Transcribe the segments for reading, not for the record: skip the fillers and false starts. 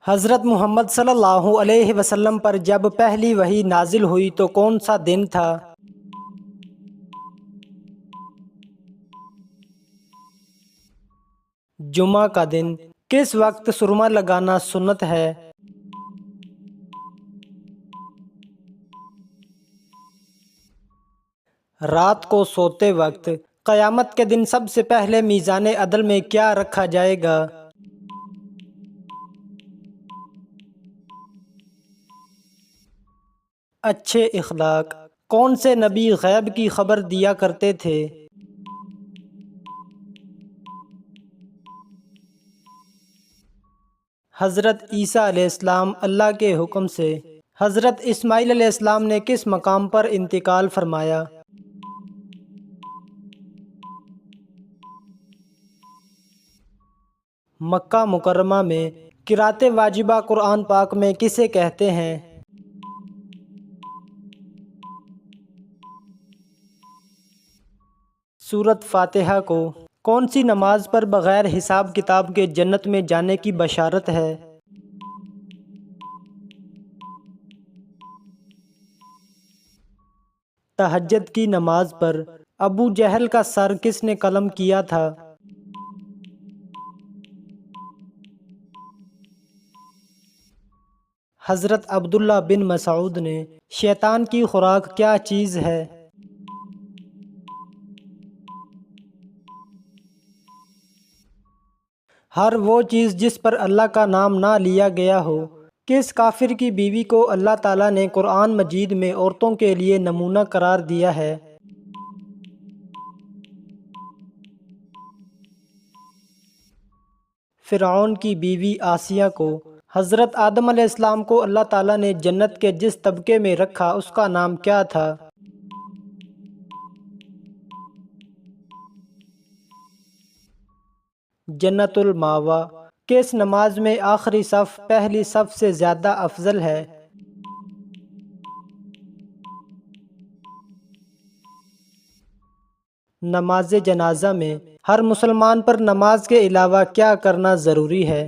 حضرت محمد صلی اللہ علیہ وسلم پر جب پہلی وحی نازل ہوئی تو کون سا دن تھا؟ جمعہ کا دن۔ کس وقت سرما لگانا سنت ہے؟ رات کو سوتے وقت۔ قیامت کے دن سب سے پہلے میزان عدل میں کیا رکھا جائے گا؟ اچھے اخلاق۔ کون سے نبی غیب کی خبر دیا کرتے تھے؟ حضرت عیسیٰ علیہ السلام اللہ کے حکم سے۔ حضرت اسماعیل علیہ السلام نے کس مقام پر انتقال فرمایا؟ مکہ مکرمہ میں۔ قرأت واجبہ قرآن پاک میں کسے کہتے ہیں؟ سورۃ فاتحہ کو۔ کون سی نماز پر بغیر حساب کتاب کے جنت میں جانے کی بشارت ہے؟ تہجد کی نماز پر ابو جہل کا سر کس نے قلم کیا تھا؟ حضرت عبداللہ بن مسعود نے۔ شیطان کی خوراک کیا چیز ہے؟ ہر وہ چیز جس پر اللہ کا نام نہ لیا گیا ہو۔ کس کافر کی بیوی کو اللہ تعالیٰ نے قرآن مجید میں عورتوں کے لیے نمونہ قرار دیا ہے؟ فرعون کی بیوی آسیہ کو۔ حضرت آدم علیہ السلام کو اللہ تعالیٰ نے جنت کے جس طبقے میں رکھا اس کا نام کیا تھا؟ جنت المأویٰ۔ کس نماز میں آخری صف پہلی صف سے زیادہ افضل ہے؟ نماز جنازہ میں ہر مسلمان پر نماز کے علاوہ کیا کرنا ضروری ہے؟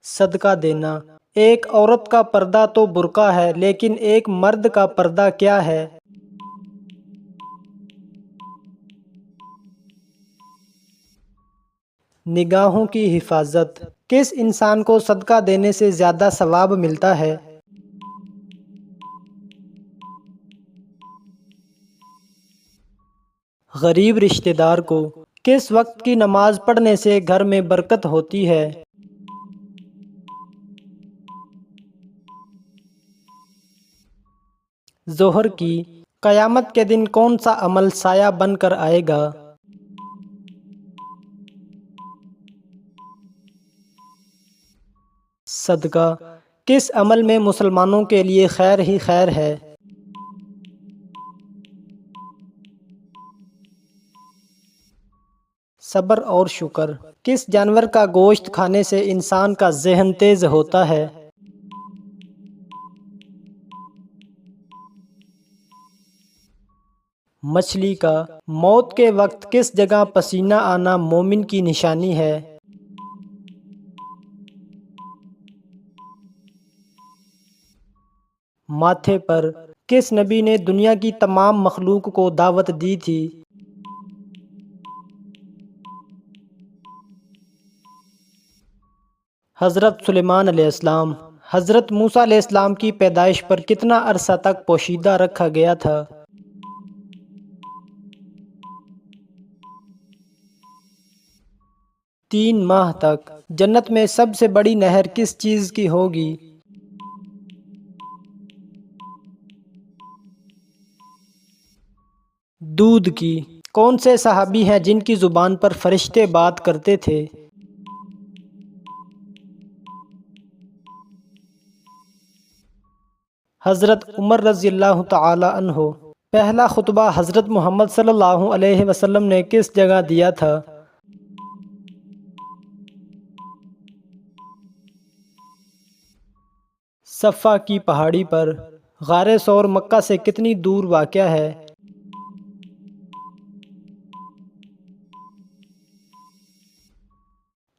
صدقہ دینا۔ ایک عورت کا پردہ تو برقع ہے لیکن ایک مرد کا پردہ کیا ہے؟ نگاہوں کی حفاظت۔ کس انسان کو صدقہ دینے سے زیادہ ثواب ملتا ہے؟ غریب رشتہ دار کو۔ کس وقت کی نماز پڑھنے سے گھر میں برکت ہوتی ہے؟ ظہر کی۔ قیامت کے دن کون سا عمل سایہ بن کر آئے گا؟ صدقہ۔ کس عمل میں مسلمانوں کے لیے خیر ہی خیر ہے؟ صبر اور شکر۔ کس جانور کا گوشت کھانے سے انسان کا ذہن تیز ہوتا ہے؟ مچھلی کا۔ موت کے وقت کس جگہ پسینہ آنا مومن کی نشانی ہے؟ ماتھے پر۔ کس نبی نے دنیا کی تمام مخلوق کو دعوت دی تھی؟ حضرت سلیمان علیہ السلام۔ حضرت موسیٰ علیہ السلام کی پیدائش پر کتنا عرصہ تک پوشیدہ رکھا گیا تھا؟ 3 ماہ تک۔ جنت میں سب سے بڑی نہر کس چیز کی ہوگی؟ دودھ کی۔ کون سے صحابی ہیں جن کی زبان پر فرشتے بات کرتے تھے؟ حضرت عمر رضی اللہ تعالی عنہ۔ پہلا خطبہ حضرت محمد صلی اللہ علیہ وسلم نے کس جگہ دیا تھا؟ صفا کی پہاڑی پر۔ غار ثور مکہ سے کتنی دور واقع ہے؟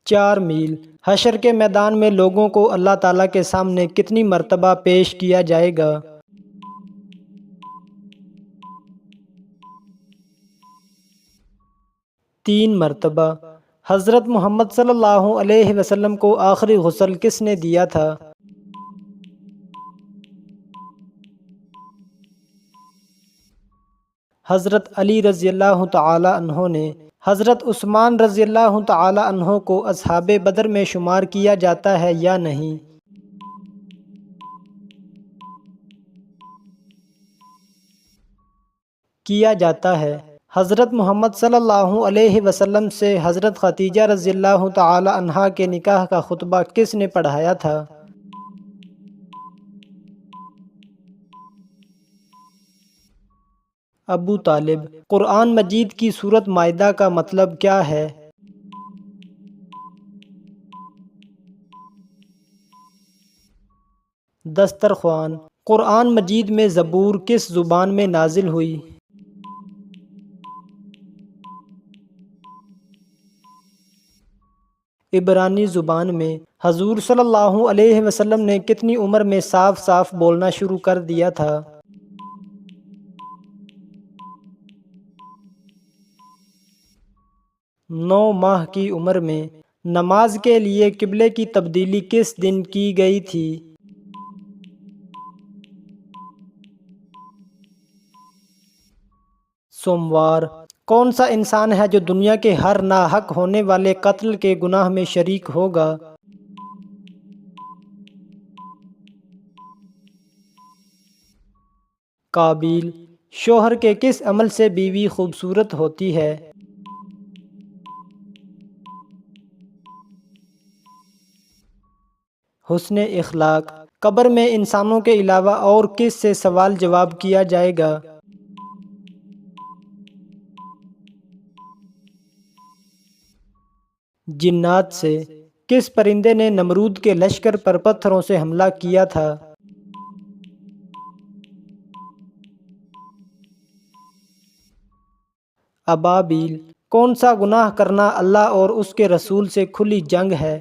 4 میل۔ حشر کے میدان میں لوگوں کو اللہ تعالیٰ کے سامنے کتنی مرتبہ پیش کیا جائے گا؟ 3 مرتبہ۔ حضرت محمد صلی اللہ علیہ وسلم کو آخری غسل کس نے دیا تھا؟ حضرت علی رضی اللہ تعالی عنہ نے۔ حضرت عثمان رضی اللہ تعالی عنہ کو اصحاب بدر میں شمار کیا جاتا ہے یا نہیں؟ کیا جاتا ہے۔ حضرت محمد صلی اللہ علیہ وسلم سے حضرت خدیجہ رضی اللہ تعالی عنہا کے نکاح کا خطبہ کس نے پڑھایا تھا؟ ابو طالب۔ قرآن مجید کی سورۃ مائدہ کا مطلب کیا ہے؟ دسترخوان۔ قرآن مجید میں زبور کس زبان میں نازل ہوئی؟ عبرانی زبان میں۔ حضور صلی اللہ علیہ وسلم نے کتنی عمر میں صاف صاف بولنا شروع کر دیا تھا؟ 9 ماہ کی عمر میں۔ نماز کے لیے قبلے کی تبدیلی کس دن کی گئی تھی؟ سوموار۔ کون سا انسان ہے جو دنیا کے ہر ناحق ہونے والے قتل کے گناہ میں شریک ہوگا؟ قابیل۔ شوہر کے کس عمل سے بیوی خوبصورت ہوتی ہے؟ حسن اخلاق۔ قبر میں انسانوں کے علاوہ اور کس سے سوال جواب کیا جائے گا؟ جنات سے۔ کس پرندے نے نمرود کے لشکر پر پتھروں سے حملہ کیا تھا؟ ابابیل۔ کون سا گناہ کرنا اللہ اور اس کے رسول سے کھلی جنگ ہے؟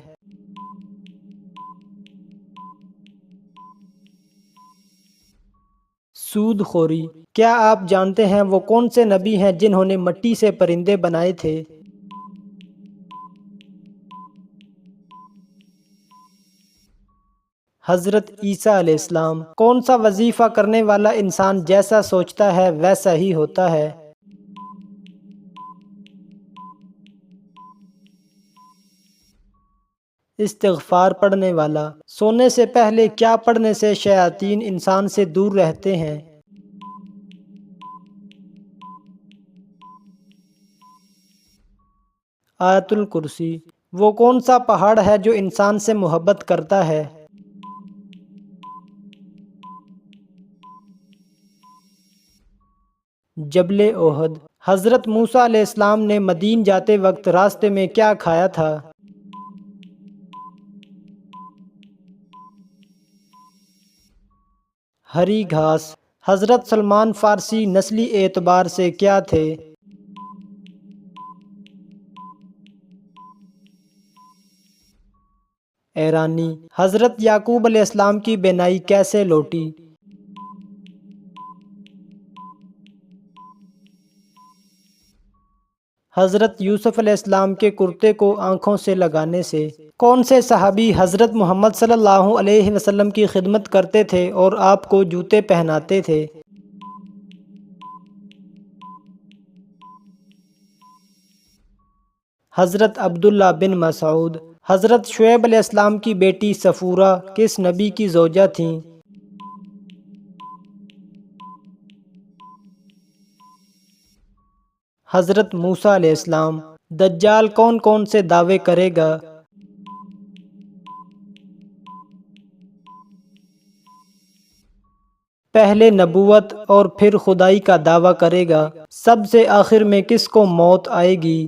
سود خوری۔ کیا آپ جانتے ہیں وہ کون سے نبی ہیں جنہوں نے مٹی سے پرندے بنائے تھے؟ حضرت عیسیٰ علیہ السلام۔ کون سا وظیفہ کرنے والا انسان جیسا سوچتا ہے ویسا ہی ہوتا ہے؟ استغفار پڑھنے والا۔ سونے سے پہلے کیا پڑھنے سے شیاطین انسان سے دور رہتے ہیں؟ آیت الکرسی۔ وہ کون سا پہاڑ ہے جو انسان سے محبت کرتا ہے؟ جبل احد۔ حضرت موسیٰ علیہ السلام نے مدین جاتے وقت راستے میں کیا کھایا تھا؟ ہری گھاس۔ حضرت سلمان فارسی نسلی اعتبار سے کیا تھے؟ ایرانی۔ حضرت یعقوب علیہ السلام کی بینائی کیسے لوٹی؟ حضرت یوسف علیہ السلام کے کرتے کو آنکھوں سے لگانے سے۔ کون سے صحابی حضرت محمد صلی اللہ علیہ وسلم کی خدمت کرتے تھے اور آپ کو جوتے پہناتے تھے؟ حضرت عبداللہ بن مسعود۔ حضرت شعیب علیہ السلام کی بیٹی صفورہ کس نبی کی زوجہ تھیں؟ حضرت موسیٰ علیہ السلام۔ دجال کون کون سے دعوے کرے گا؟ پہلے نبوت اور پھر خدائی کا دعویٰ کرے گا۔ سب سے آخر میں کس کو موت آئے گی؟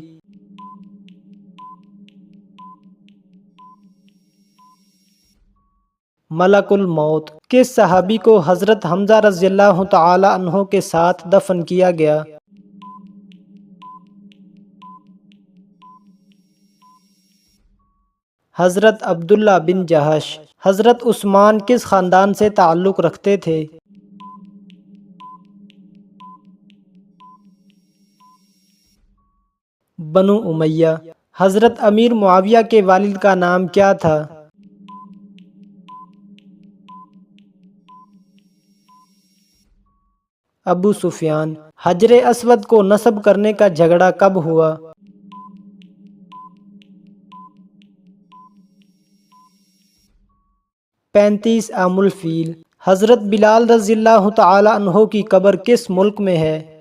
ملک الموت۔ کس صحابی کو حضرت حمزہ رضی اللہ تعالی عنہ کے ساتھ دفن کیا گیا؟ حضرت عبداللہ بن جہش۔ حضرت عثمان کس خاندان سے تعلق رکھتے تھے؟ بنو امیہ۔ حضرت امیر معاویہ کے والد کا نام کیا تھا؟ ابو سفیان۔ حجر اسود کو نصب کرنے کا جھگڑا کب ہوا؟ 35 عام الفیل۔ حضرت بلال رضی اللہ تعالی عنہ کی قبر کس ملک میں ہے؟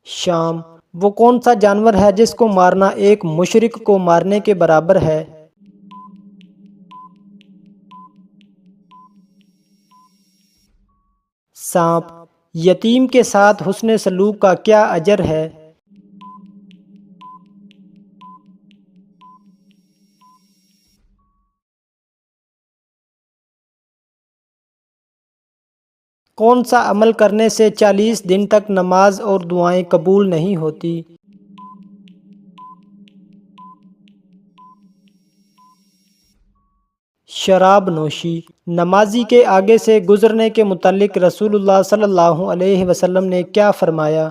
شام۔ وہ کون سا جانور ہے جس کو مارنا ایک مشرک کو مارنے کے برابر ہے؟ سانپ۔ یتیم کے ساتھ حسن سلوک کا کیا اجر ہے؟ کون سا عمل کرنے سے 40 دن تک نماز اور دعائیں قبول نہیں ہوتی؟ شراب نوشی۔ نمازی کے آگے سے گزرنے کے متعلق رسول اللہ صلی اللہ علیہ وسلم نے کیا فرمایا؟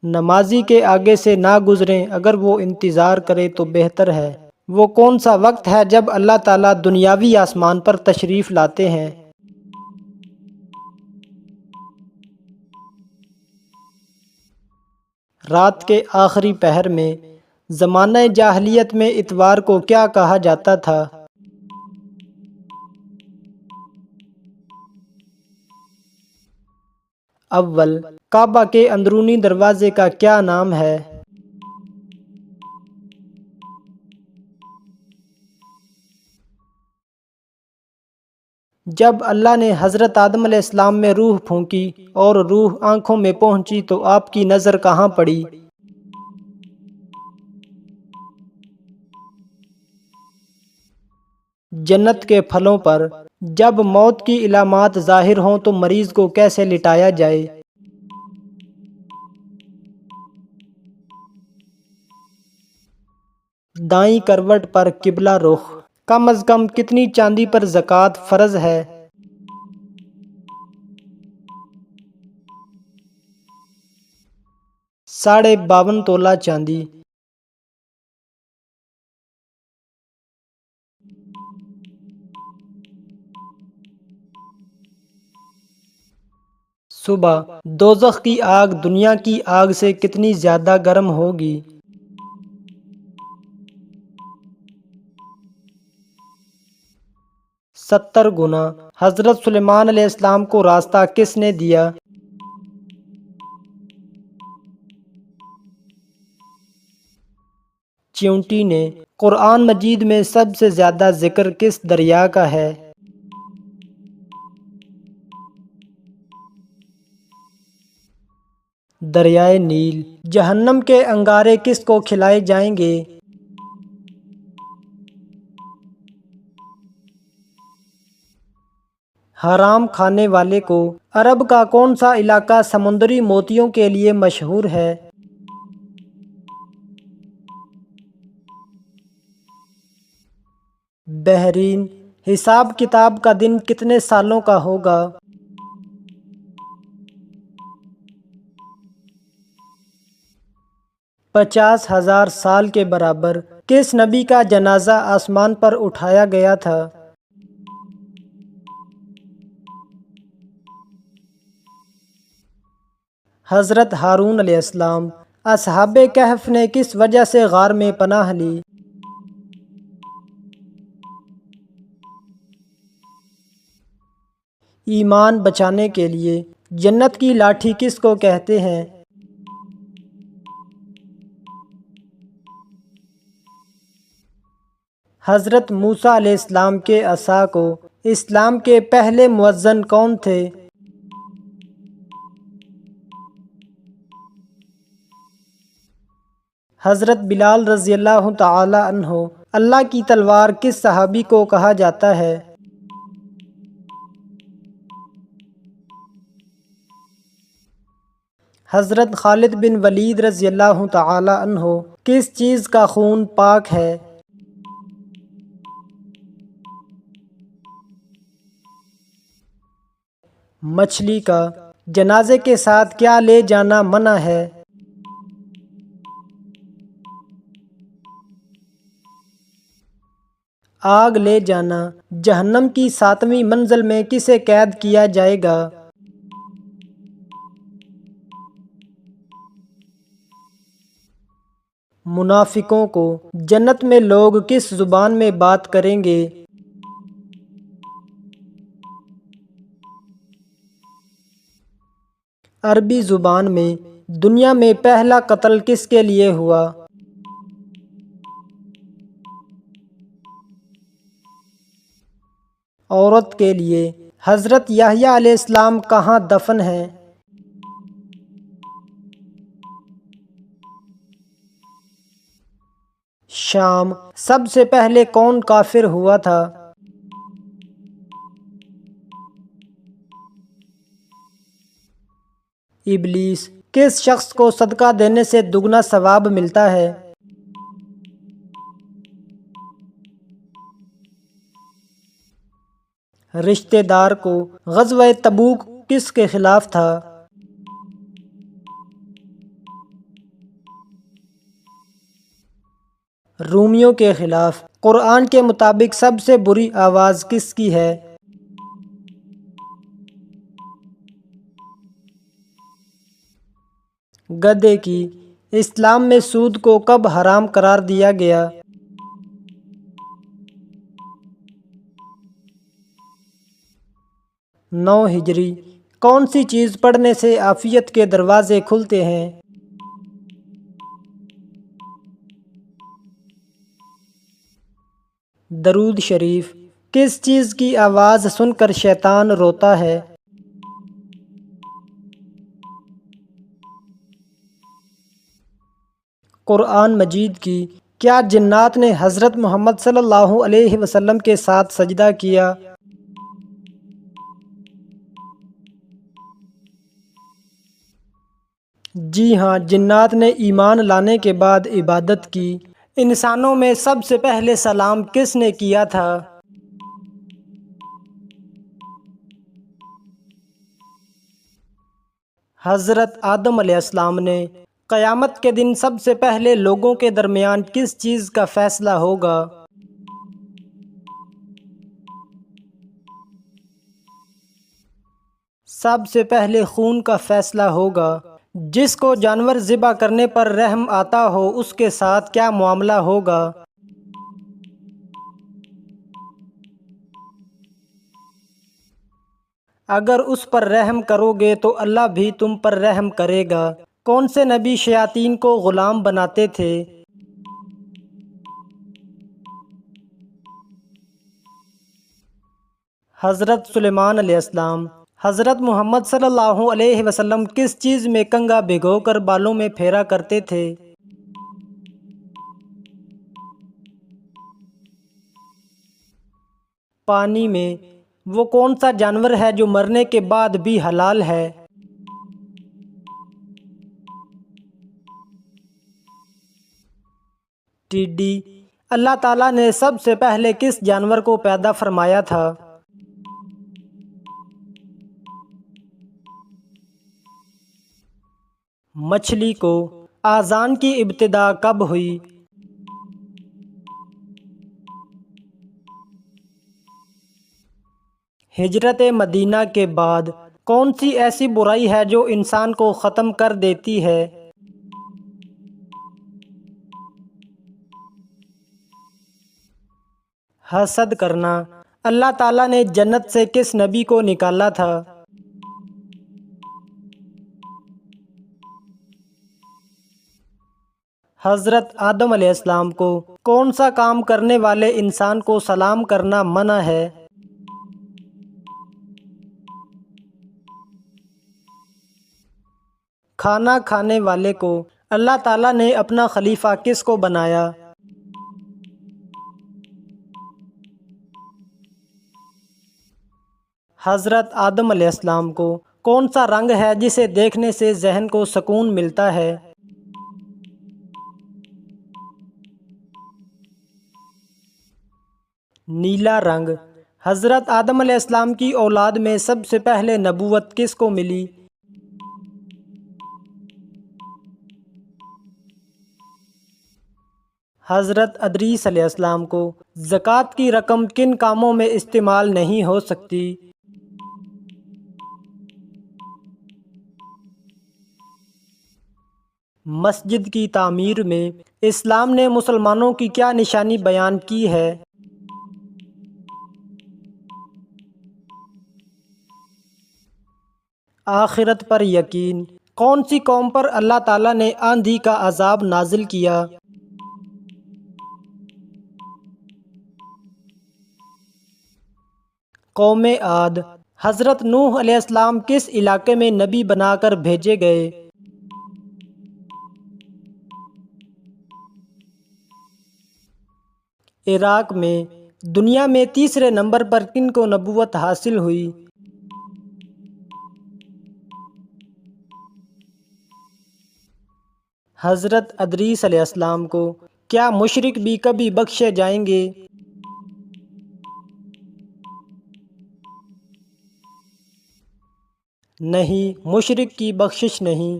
نمازی کے آگے سے نہ گزریں، اگر وہ انتظار کرے تو بہتر ہے۔ وہ کون سا وقت ہے جب اللہ تعالیٰ دنیاوی آسمان پر تشریف لاتے ہیں؟ رات کے آخری پہر میں۔ زمانہ جاہلیت میں اتوار کو کیا کہا جاتا تھا؟ اول۔ کعبہ کے اندرونی دروازے کا کیا نام ہے؟ جب اللہ نے حضرت آدم علیہ السلام میں روح پھونکی اور روح آنکھوں میں پہنچی تو آپ کی نظر کہاں پڑی؟ جنت کے پھلوں پر۔ جب موت کی علامات ظاہر ہوں تو مریض کو کیسے لٹایا جائے؟ دائیں کروٹ پر قبلہ رخ۔ کم از کم کتنی چاندی پر زکوٰۃ فرض ہے؟ 52.5 تولہ چاندی۔ صبح۔ دوزخ کی آگ دنیا کی آگ سے کتنی زیادہ گرم ہوگی؟ 70 گنا۔ حضرت سلیمان علیہ السلام کو راستہ کس نے دیا؟ چیونٹی نے۔ قرآن مجید میں سب سے زیادہ ذکر کس دریا کا ہے؟ دریائے نیل۔ جہنم کے انگارے کس کو کھلائے جائیں گے؟ حرام کھانے والے کو۔ عرب کا کون سا علاقہ سمندری موتیوں کے لیے مشہور ہے؟ بحرین۔ حساب کتاب کا دن کتنے سالوں کا ہوگا؟ 50,000 سال کے برابر۔ کس نبی کا جنازہ آسمان پر اٹھایا گیا تھا؟ حضرت ہارون علیہ السلام۔ اصحاب کہف نے کس وجہ سے غار میں پناہ لی؟ ایمان بچانے کے لیے۔ جنت کی لاٹھی کس کو کہتے ہیں؟ حضرت موسیٰ علیہ السلام کے عصا کو۔ اسلام کے پہلے مؤذن کون تھے؟ حضرت بلال رضی اللہ تعالی عنہ۔ اللہ کی تلوار کس صحابی کو کہا جاتا ہے؟ حضرت خالد بن ولید رضی اللہ تعالی عنہ کس چیز کا خون پاک ہے؟ مچھلی کا۔ جنازے کے ساتھ کیا لے جانا منع ہے؟ آگ لے جانا۔ جہنم کی 7ویں منزل میں کسے قید کیا جائے گا؟ منافقوں کو۔ جنت میں لوگ کس زبان میں بات کریں گے؟ عربی زبان میں۔ دنیا میں پہلا قتل کس کے لیے ہوا؟ عورت کے لیے۔ حضرت یحییٰ علیہ السلام کہاں دفن ہیں؟ شام۔ سب سے پہلے کون کافر ہوا تھا؟ ابلیس۔ کس شخص کو صدقہ دینے سے دگنا ثواب ملتا ہے؟ رشتہ دار کو۔ غزوہ تبوک کس کے خلاف تھا؟ رومیوں کے خلاف۔ قرآن کے مطابق سب سے بری آواز کس کی ہے؟ گدھے کی۔ اسلام میں سود کو کب حرام قرار دیا گیا؟ 9 ہجری۔ کون سی چیز پڑھنے سے عافیت کے دروازے کھلتے ہیں؟ درود شریف۔ کس چیز کی آواز سن کر شیطان روتا ہے؟ قرآن مجید کی۔ کیا جنات نے حضرت محمد صلی اللہ علیہ وسلم کے ساتھ سجدہ کیا؟ جی ہاں، جنات نے ایمان لانے کے بعد عبادت کی۔ انسانوں میں سب سے پہلے سلام کس نے کیا تھا؟ حضرت آدم علیہ السلام نے۔ قیامت کے دن سب سے پہلے لوگوں کے درمیان کس چیز کا فیصلہ ہوگا؟ سب سے پہلے خون کا فیصلہ ہوگا۔ جس کو جانور ذبح کرنے پر رحم آتا ہو اس کے ساتھ کیا معاملہ ہوگا؟ اگر اس پر رحم کرو گے تو اللہ بھی تم پر رحم کرے گا۔ کون سے نبی شیاطین کو غلام بناتے تھے؟ حضرت سلیمان علیہ السلام۔ حضرت محمد صلی اللہ علیہ وسلم کس چیز میں کنگھا بھگو کر بالوں میں پھیرا کرتے تھے؟ پانی میں۔ وہ کون سا جانور ہے جو مرنے کے بعد بھی حلال ہے؟ ٹڈی۔ اللہ تعالیٰ نے سب سے پہلے کس جانور کو پیدا فرمایا تھا؟ مچھلی کو۔ اذان کی ابتدا کب ہوئی؟ ہجرت مدینہ کے بعد۔ کون سی ایسی برائی ہے جو انسان کو ختم کر دیتی ہے؟ حسد کرنا۔ اللہ تعالیٰ نے جنت سے کس نبی کو نکالا تھا؟ حضرت آدم علیہ السلام کو۔ کون سا کام کرنے والے انسان کو سلام کرنا منع ہے؟ کھانا کھانے والے کو۔ اللہ تعالیٰ نے اپنا خلیفہ کس کو بنایا؟ حضرت آدم علیہ السلام کو۔ کون سا رنگ ہے جسے دیکھنے سے ذہن کو سکون ملتا ہے؟ نیلا رنگ۔ حضرت آدم علیہ السلام کی اولاد میں سب سے پہلے نبوت کس کو ملی؟ حضرت ادریس علیہ السلام کو۔ زکوٰۃ کی رقم کن کاموں میں استعمال نہیں ہو سکتی؟ مسجد کی تعمیر میں اسلام نے مسلمانوں کی کیا نشانی بیان کی ہے؟ آخرت پر یقین۔ کون سی قوم پر اللہ تعالیٰ نے آندھی کا عذاب نازل کیا؟ قوم عاد۔ حضرت نوح علیہ السلام کس علاقے میں نبی بنا کر بھیجے گئے؟ عراق میں۔ دنیا میں تیسرے نمبر پر کن کو نبوت حاصل ہوئی؟ حضرت ادریس علیہ السلام کو۔ کیا مشرک بھی کبھی بخشے جائیں گے؟ نہیں، مشرک کی بخشش نہیں۔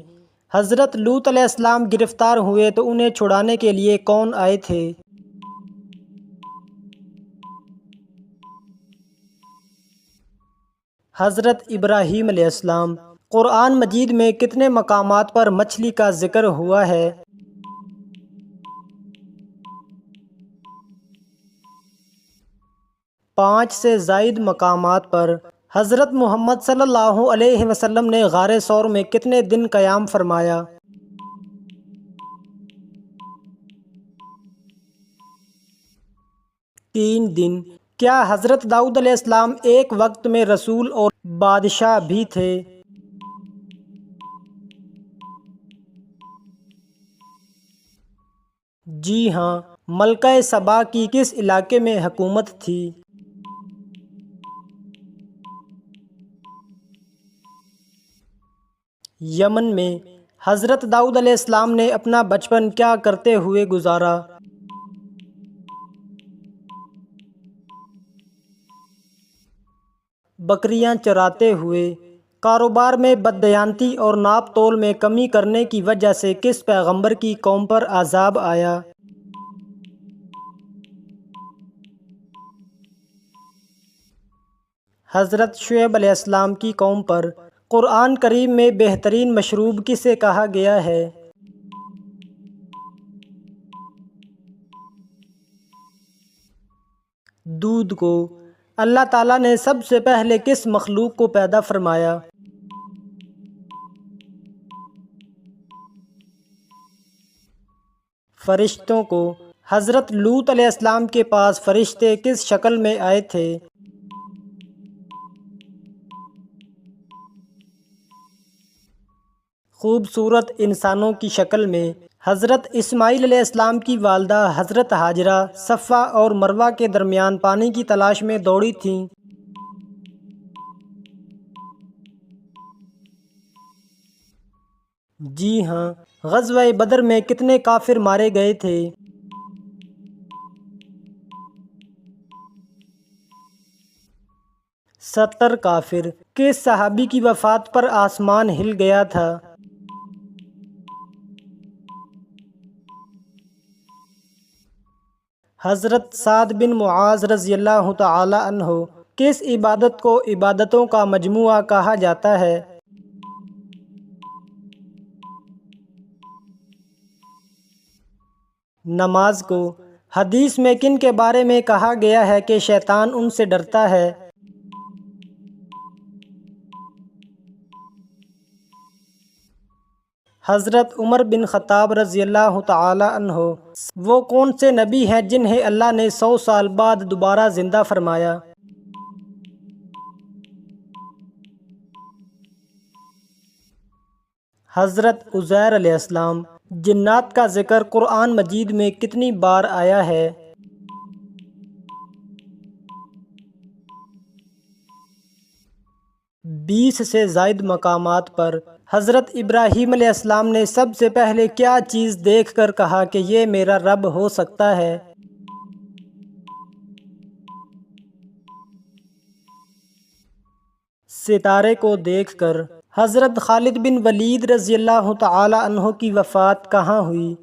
حضرت لوط علیہ السلام گرفتار ہوئے تو انہیں چھڑانے کے لیے کون آئے تھے؟ حضرت ابراہیم علیہ السلام۔ قرآن مجید میں کتنے مقامات پر مچھلی کا ذکر ہوا ہے؟ 5 سے زائد مقامات پر۔ حضرت محمد صلی اللہ علیہ وسلم نے غار ثور میں کتنے دن قیام فرمایا؟ 3 دن۔ کیا حضرت داؤد علیہ السلام ایک وقت میں رسول اور بادشاہ بھی تھے؟ جی ہاں۔ ملکہ سبا کی کس علاقے میں حکومت تھی؟ یمن میں۔ حضرت داؤد علیہ السلام نے اپنا بچپن کیا کرتے ہوئے گزارا؟ بکریاں چراتے ہوئے۔ کاروبار میں بددیانتی اور ناپ تول میں کمی کرنے کی وجہ سے کس پیغمبر کی قوم پر عذاب آیا؟ حضرت شعیب علیہ السلام کی قوم پر۔ قرآن کریم میں بہترین مشروب کسے کہا گیا ہے؟ دودھ کو۔ اللہ تعالیٰ نے سب سے پہلے کس مخلوق کو پیدا فرمایا؟ فرشتوں کو۔ حضرت لوط علیہ السلام کے پاس فرشتے کس شکل میں آئے تھے؟ خوبصورت انسانوں کی شکل میں۔ حضرت اسماعیل علیہ السلام کی والدہ حضرت ہاجرہ صفا اور مروہ کے درمیان پانی کی تلاش میں دوڑی تھیں۔ جی ہاں۔ غزوہ بدر میں کتنے کافر مارے گئے تھے؟ 70 کافر۔ کس صحابی کی وفات پر آسمان ہل گیا تھا؟ حضرت سعد بن معاذ رضی اللہ تعالی عنہ۔ کس عبادت کو عبادتوں کا مجموعہ کہا جاتا ہے؟ نماز کو۔ حدیث میں کن کے بارے میں کہا گیا ہے کہ شیطان ان سے ڈرتا ہے؟ حضرت عمر بن خطاب رضی اللہ تعالی عنہ۔ وہ کون سے نبی ہیں جنہیں اللہ نے 100 سال بعد دوبارہ زندہ فرمایا؟ حضرت عزیر علیہ السلام۔ جنات کا ذکر قرآن مجید میں کتنی بار آیا ہے؟ 20 سے زائد مقامات پر حضرت ابراہیم علیہ السلام نے سب سے پہلے کیا چیز دیکھ کر کہا کہ یہ میرا رب ہو سکتا ہے؟ ستارے کو دیکھ کر۔ حضرت خالد بن ولید رضی اللہ تعالی عنہ کی وفات کہاں ہوئی؟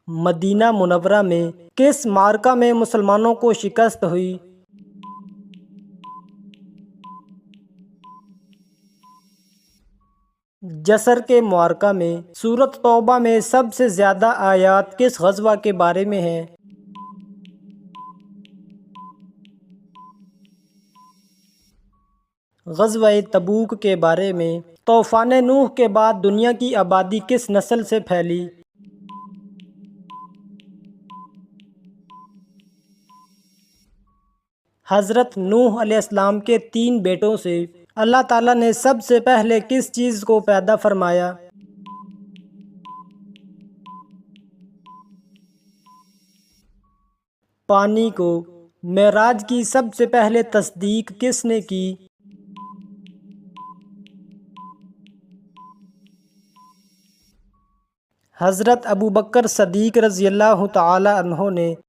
مدینہ منورہ میں۔ کس معرکہ میں مسلمانوں کو شکست ہوئی؟ جسر کے معرکہ میں۔ سورۃ توبہ میں سب سے زیادہ آیات کس غزوہ کے بارے میں ہیں؟ غزوہ تبوک کے بارے میں۔ طوفان نوح کے بعد دنیا کی آبادی کس نسل سے پھیلی؟ حضرت نوح علیہ السلام کے 3 بیٹوں سے اللہ تعالیٰ نے سب سے پہلے کس چیز کو پیدا فرمایا؟ پانی کو۔ معراج کی سب سے پہلے تصدیق کس نے کی؟ حضرت ابوبکر صدیق رضی اللہ تعالی عنہ نے۔